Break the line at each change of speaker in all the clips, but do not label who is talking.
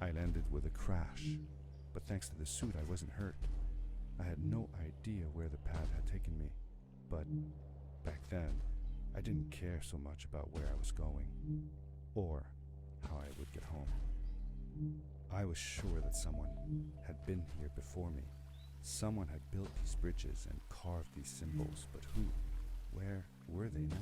I landed with a crash, but thanks to the suit I wasn't hurt. I had no idea where the pad had taken me, but back then I didn't care so much about where I was going or how I would get home. I was sure that someone had been here before me. Someone had built these bridges and carved these symbols, but who? Where were they now?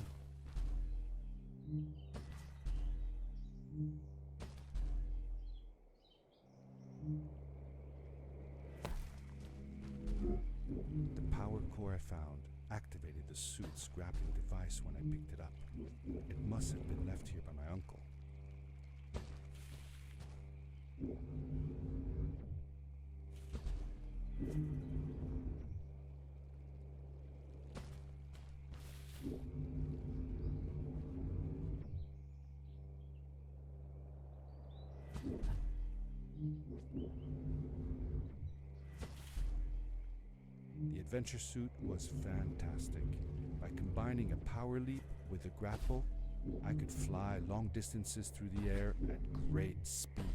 The power core I found activated the suit's grappling device when I picked it up. It must have been left here by my uncle. The adventure suit was fantastic. By combining a power leap with a grapple, I could fly long distances through the air at great speed.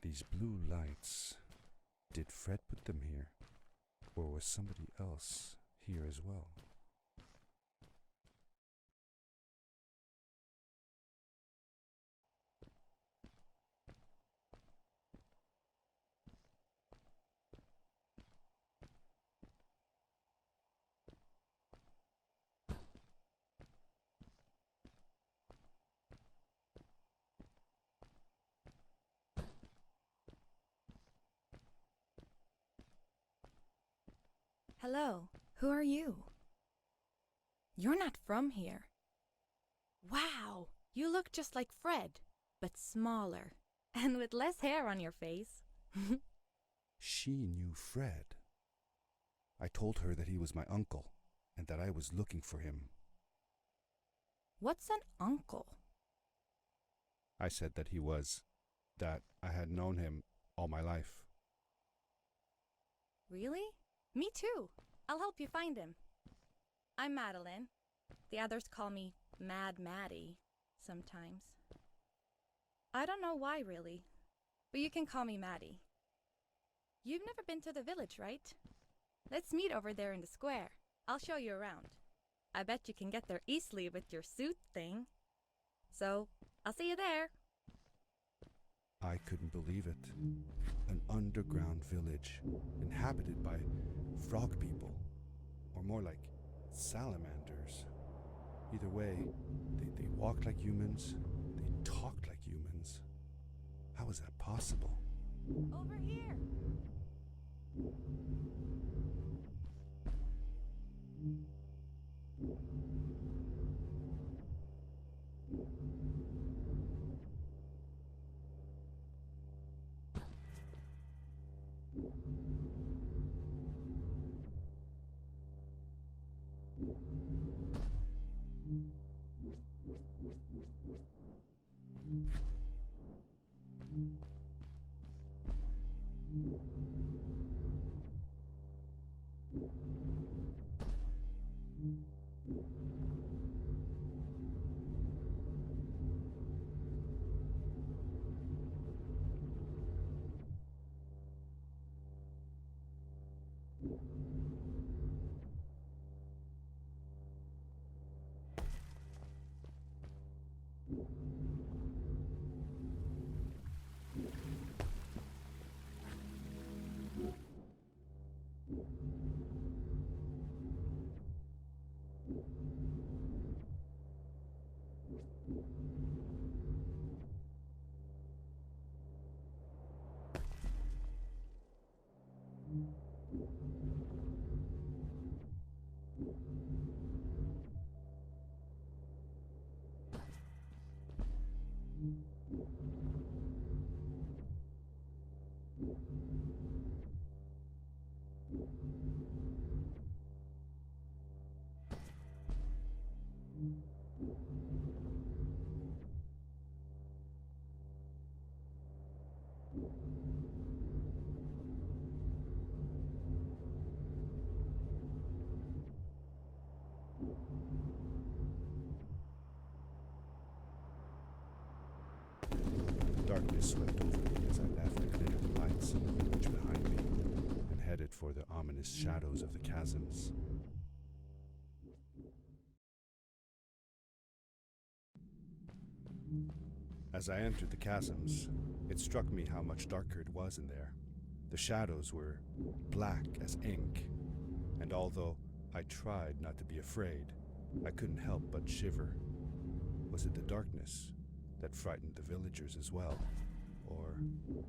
These blue lights. Did Fred put them here? Or was somebody else here as well?
Hello, who are you? You're not from here. Wow, you look just like Fred, but smaller, and with less hair on your face.
She knew Fred. I told her that he was my uncle, and that I was looking for him.
What's an uncle?
I said that he was, that I had known him all my life.
Really? Me too. I'll help you find him. I'm Madeline. The others call me Mad Maddie sometimes. I don't know why, really, but you can call me Maddie. You've never been to the village, right? Let's meet over there in the square. I'll show you around. I bet you can get there easily with your suit thing. So, I'll see you there.
I couldn't believe it. An underground village, inhabited by frog people, or more like salamanders. Either way, they walked like humans, they talked like humans. How How is that possible?
Over here!
Darkness swept over me as I left the glare of lights in the village behind me and headed for the ominous shadows of the chasms. As I entered the chasms, it struck me how much darker it was in there. The shadows were black as ink, and although I tried not to be afraid, I couldn't help but shiver. Was it the darkness that frightened the villagers as well? Or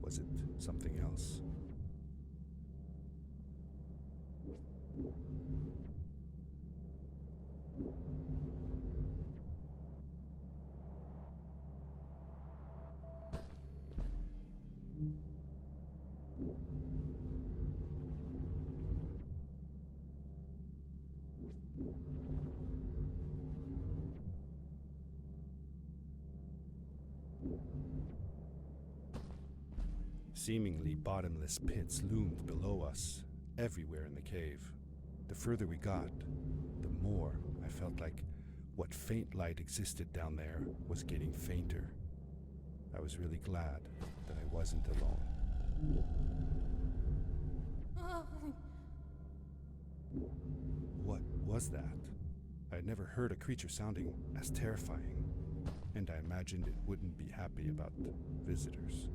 was it something else? Seemingly bottomless pits loomed below us, everywhere in the cave. The further we got, the more I felt like what faint light existed down there was getting fainter. I was really glad that I wasn't alone. What was that? I had never heard a creature sounding as terrifying, and I imagined it wouldn't be happy about visitors.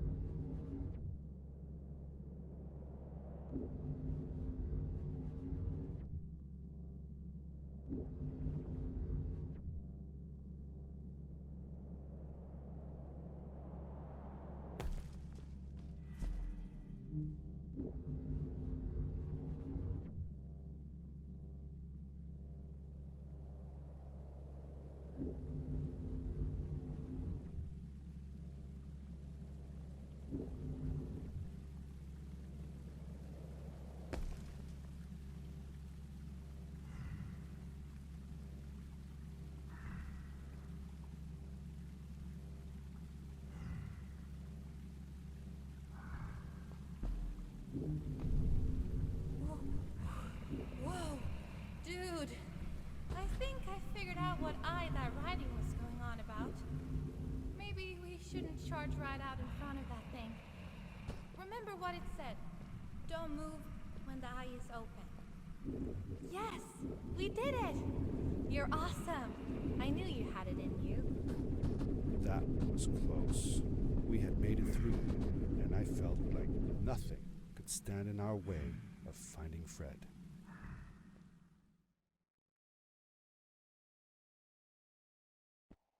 Whoa, dude. I think I figured out what that writing was going on about. Maybe we shouldn't charge right out in front of that thing. Remember what it said. Don't move when the eye is open. Yes, we did it. You're awesome. I knew you had it in you.
That was close. We had made it through, and I felt like nothing could stand in our way of finding Fred.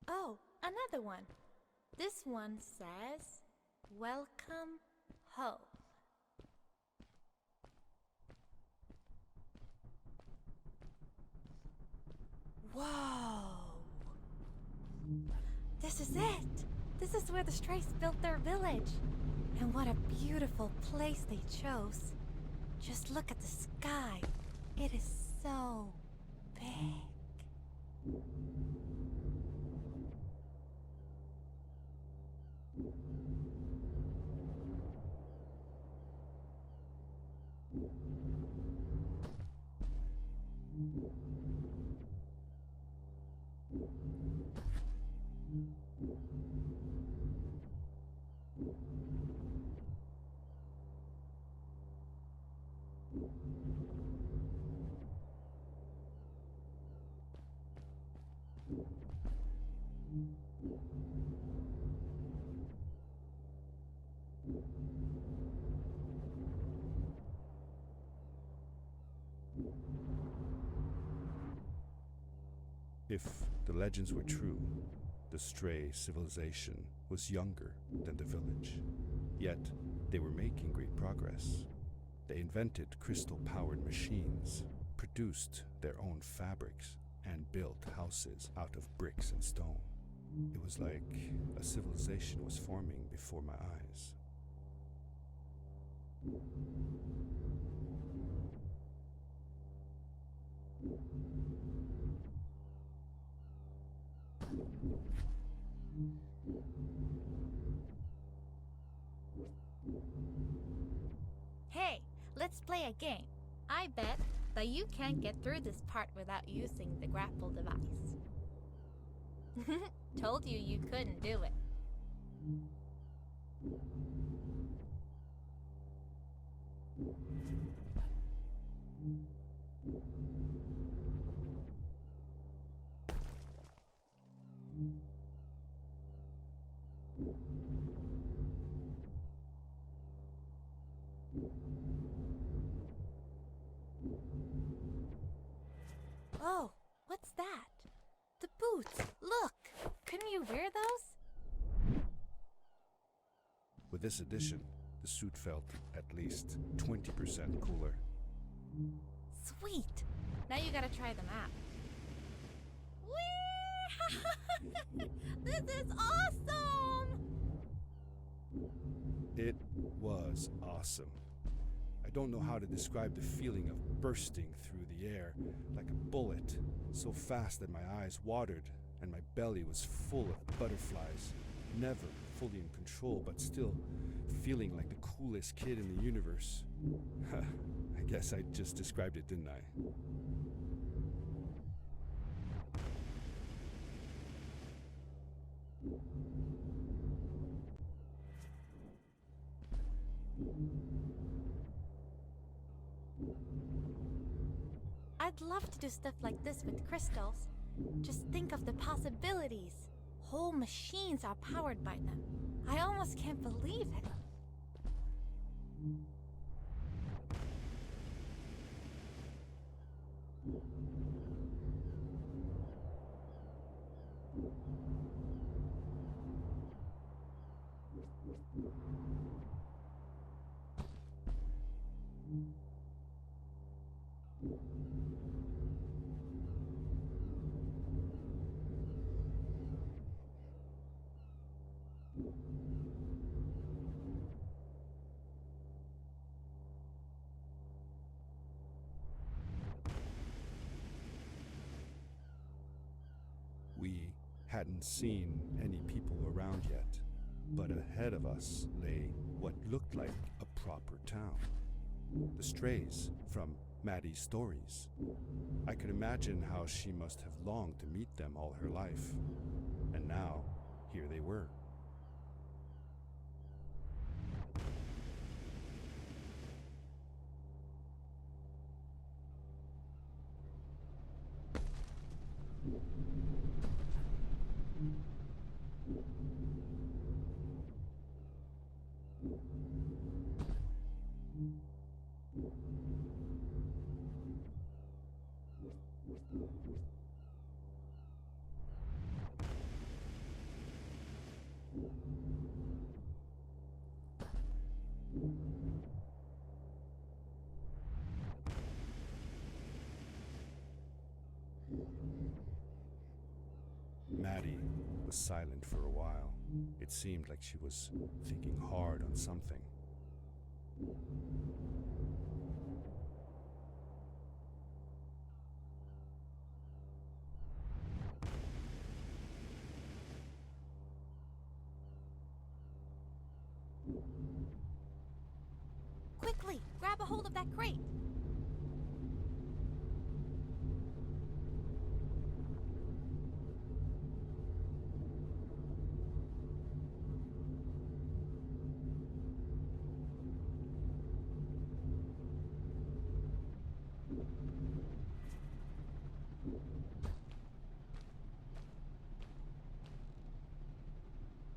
Oh, another one. This one says, Welcome home. Whoa! This is it! This is where the Strays built their village. And what a beautiful place they chose. Just look at the sky. It is so big.
If the legends were true, the Stray civilization was younger than the village. Yet, they were making great progress. They invented crystal-powered machines, produced their own fabrics, and built houses out of bricks and stone. It was like a civilization was forming before my eyes.
Hey, let's play a game. I bet that you can't get through this part without using the grapple device. Told you couldn't do it. Oh, what's that? The boots! Look! Couldn't you wear those?
With this addition, the suit felt at least 20% cooler.
Sweet! Now you gotta try them out. Whee! This is awesome!
It was awesome. I don't know how to describe the feeling of bursting through the air like a bullet, so fast that my eyes watered and my belly was full of butterflies, never fully in control, but still feeling like the coolest kid in the universe. I guess I just described it, didn't I?
I'd love to do stuff like this with crystals. Just think of the possibilities. Whole machines are powered by them. I almost can't believe it.
We hadn't seen any people around yet, but ahead of us lay what looked like a proper town. The Strays from Maddie's stories. I could imagine how she must have longed to meet them all her life. And now, here they were. Maddie was silent for a while. It seemed like she was thinking hard on something.
Quickly, grab a hold of that crate.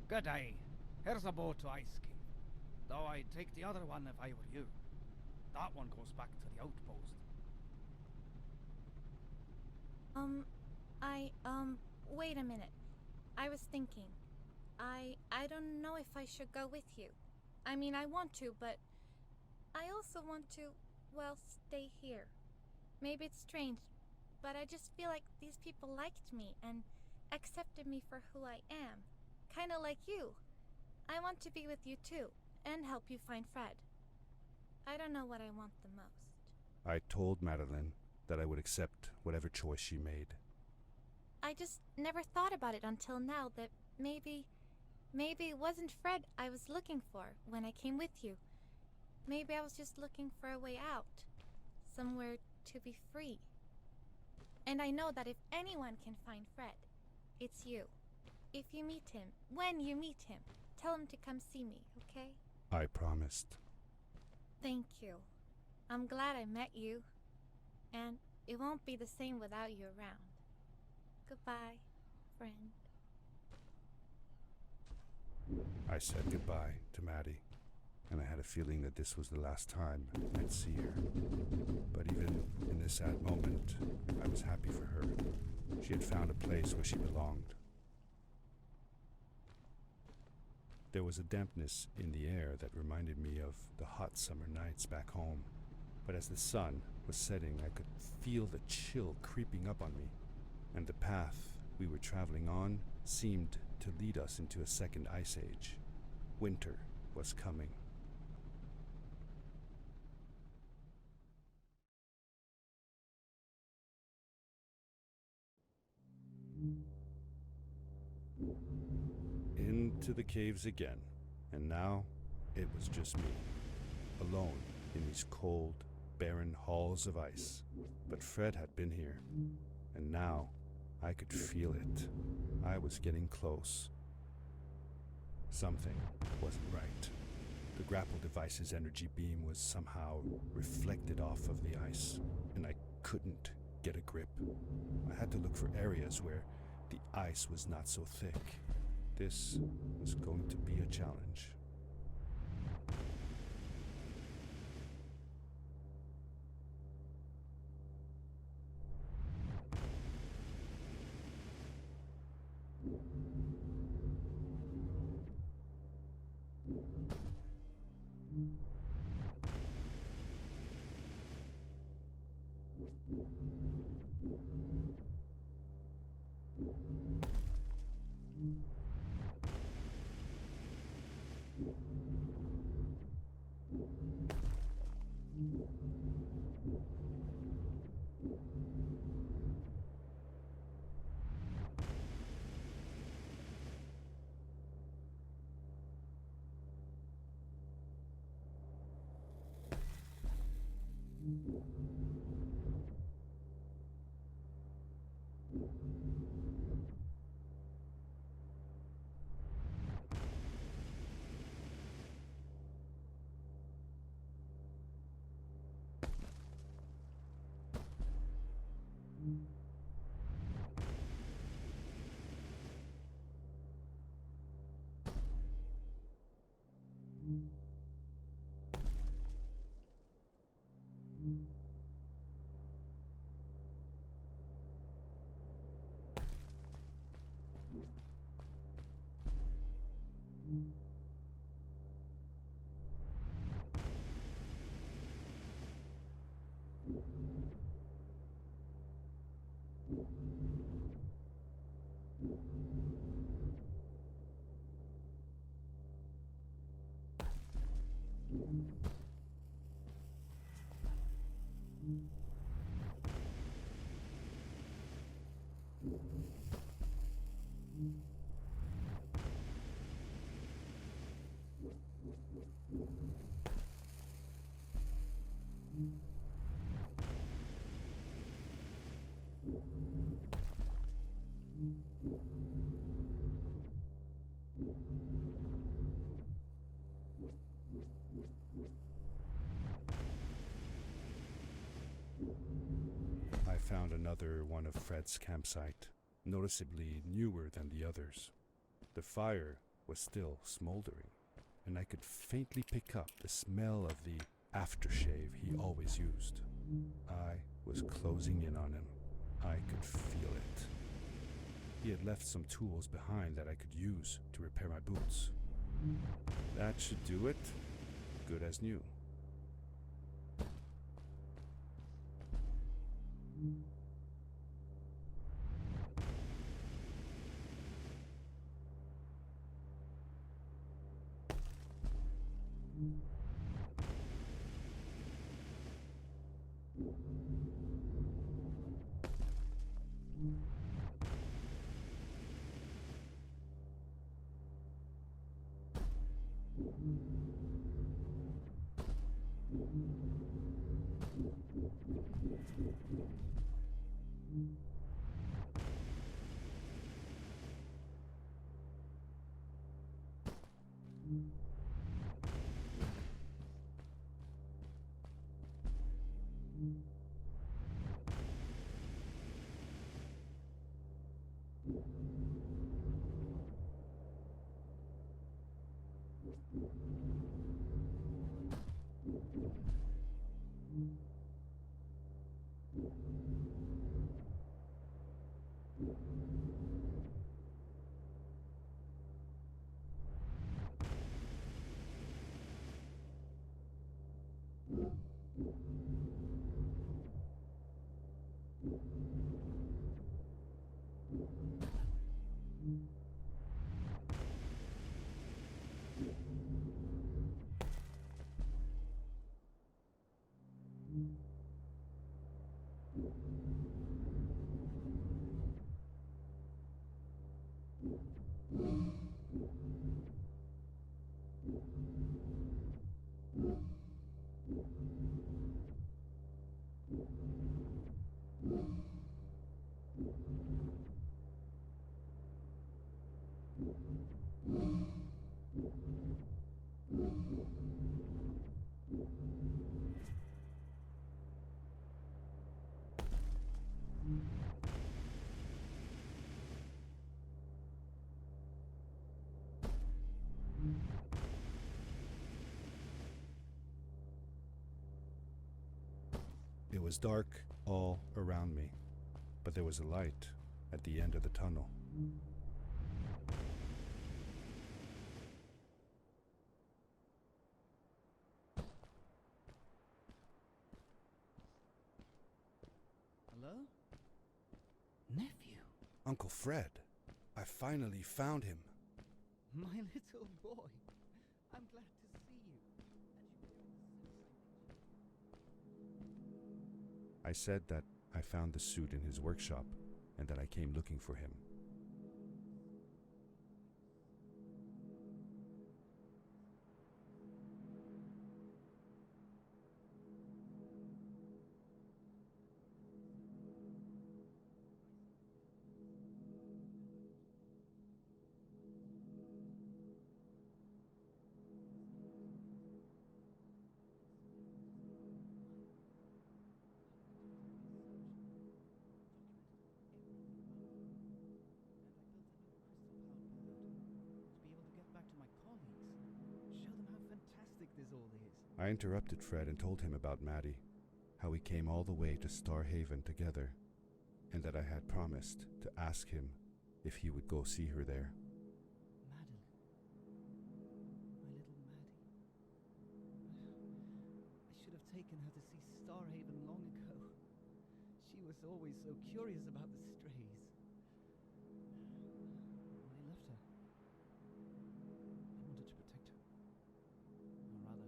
Good day. Here's a boat to Ice Cave. Though I'd take the other one if I were you. That one goes back to the outpost.
Wait a minute. I was thinking. I don't know if I should go with you. I mean, I want to, but I also want to, well, stay here. Maybe it's strange, but I just feel like these people liked me and accepted me for who I am. Kinda like you. I want to be with you too, and help you find Fred. I don't know what I want the most.
I told Madeline that I would accept whatever choice she made.
I just never thought about it until now that maybe it wasn't Fred I was looking for when I came with you. Maybe I was just looking for a way out. Somewhere to be free. And I know that if anyone can find Fred, it's you. If you meet him, when you meet him, tell him to come see me, okay?
I promised.
Thank you. I'm glad I met you. And it won't be the same without you around. Goodbye, friend.
I said goodbye to Maddie, and I had a feeling that this was the last time I'd see her. But even in this sad moment, I was happy for her. She had found a place where she belonged. There was a dampness in the air that reminded me of the hot summer nights back home. But as the sun was setting, I could feel the chill creeping up on me, and the path we were traveling on seemed to lead us into a second ice age. Winter was coming. Into the caves again, and now it was just me, alone in these cold, barren halls of ice. But Fred had been here, and now I could feel it. I was getting close. Something wasn't right. The grapple device's energy beam was somehow reflected off of the ice, and I couldn't get a grip. I had to look for areas where the ice was not so thick. This was going to be a challenge. I found another one of Fred's campsite, noticeably newer than the others. The fire was still smoldering, and I could faintly pick up the smell of the aftershave he always used. I was closing in on him. I could feel it. He had left some tools behind that I could use to repair my boots. That should do it. Good as new. It was dark all around me, but there was a light at the end of the tunnel.
Hello? Nephew?
Uncle Fred, I finally found him.
My little boy. I'm glad to see you.
I said that I found the suit in his workshop and that I came looking for him. I interrupted Fred and told him about Maddie, how we came all the way to Star Haven together, and that I had promised to ask him if he would go see her there.
Madeline. My little Maddie. I should have taken her to see Star Haven long ago. She was always so curious about the strays. I loved her. I wanted to protect her. Or rather,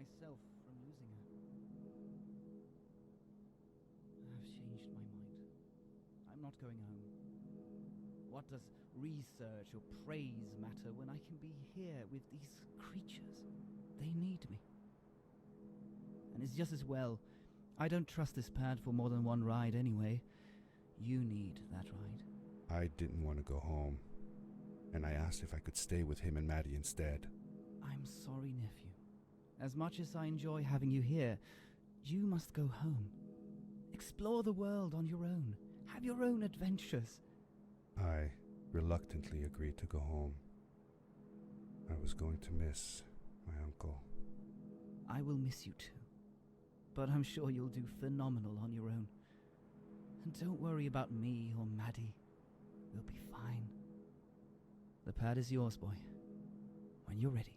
myself from losing her. I've changed my mind. I'm not going home. What does research or praise matter when I can be here with these creatures? They need me. And it's just as well. I don't trust this pad for more than one ride anyway. You need that ride.
I didn't want to go home, and I asked if I could stay with him and Maddie instead.
I'm sorry, nephew. As much as I enjoy having you here, you must go home. Explore the world on your own. Have your own adventures.
I reluctantly agreed to go home. I was going to miss my uncle.
I will miss you too. But I'm sure you'll do phenomenal on your own. And don't worry about me or Maddie. We'll be fine. The pad is yours, boy. When you're ready.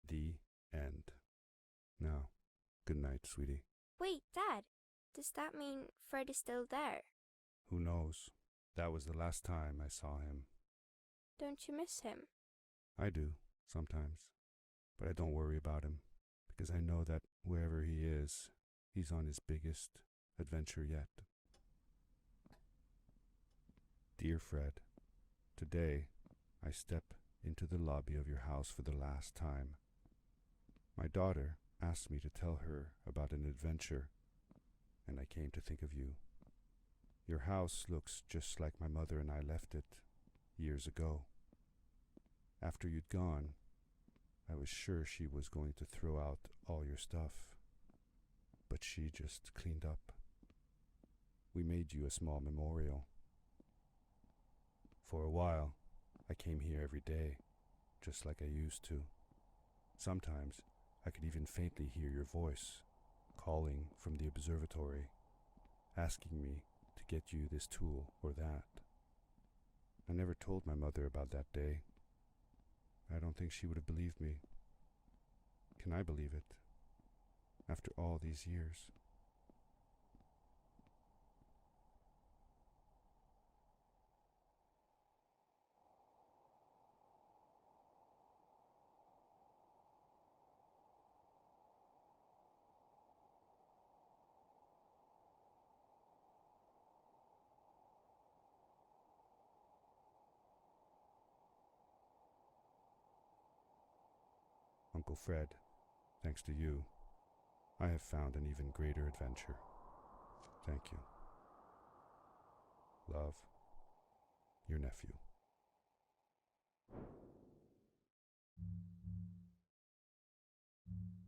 The end. Now, good night, sweetie.
Wait, Dad. Does that mean Fred is still there?
Who knows? That was the last time I saw him.
Don't you miss him?
I do, sometimes. But I don't worry about him, because I know that wherever he is, he's on his biggest adventure yet. Dear Fred, today I step into the lobby of your house for the last time. My daughter asked me to tell her about an adventure, and I came to think of you. Your house looks just like my mother and I left it years ago. After you'd gone, I was sure she was going to throw out all your stuff, but she just cleaned up. We made you a small memorial. For a while, I came here every day, just like I used to. Sometimes I could even faintly hear your voice, calling from the observatory, asking me to get you this tool or that. I never told my mother about that day. I don't think she would have believed me. Can I believe it? After all these years. Uncle Fred, thanks to you, I have found an even greater adventure. Thank you. Love, your nephew.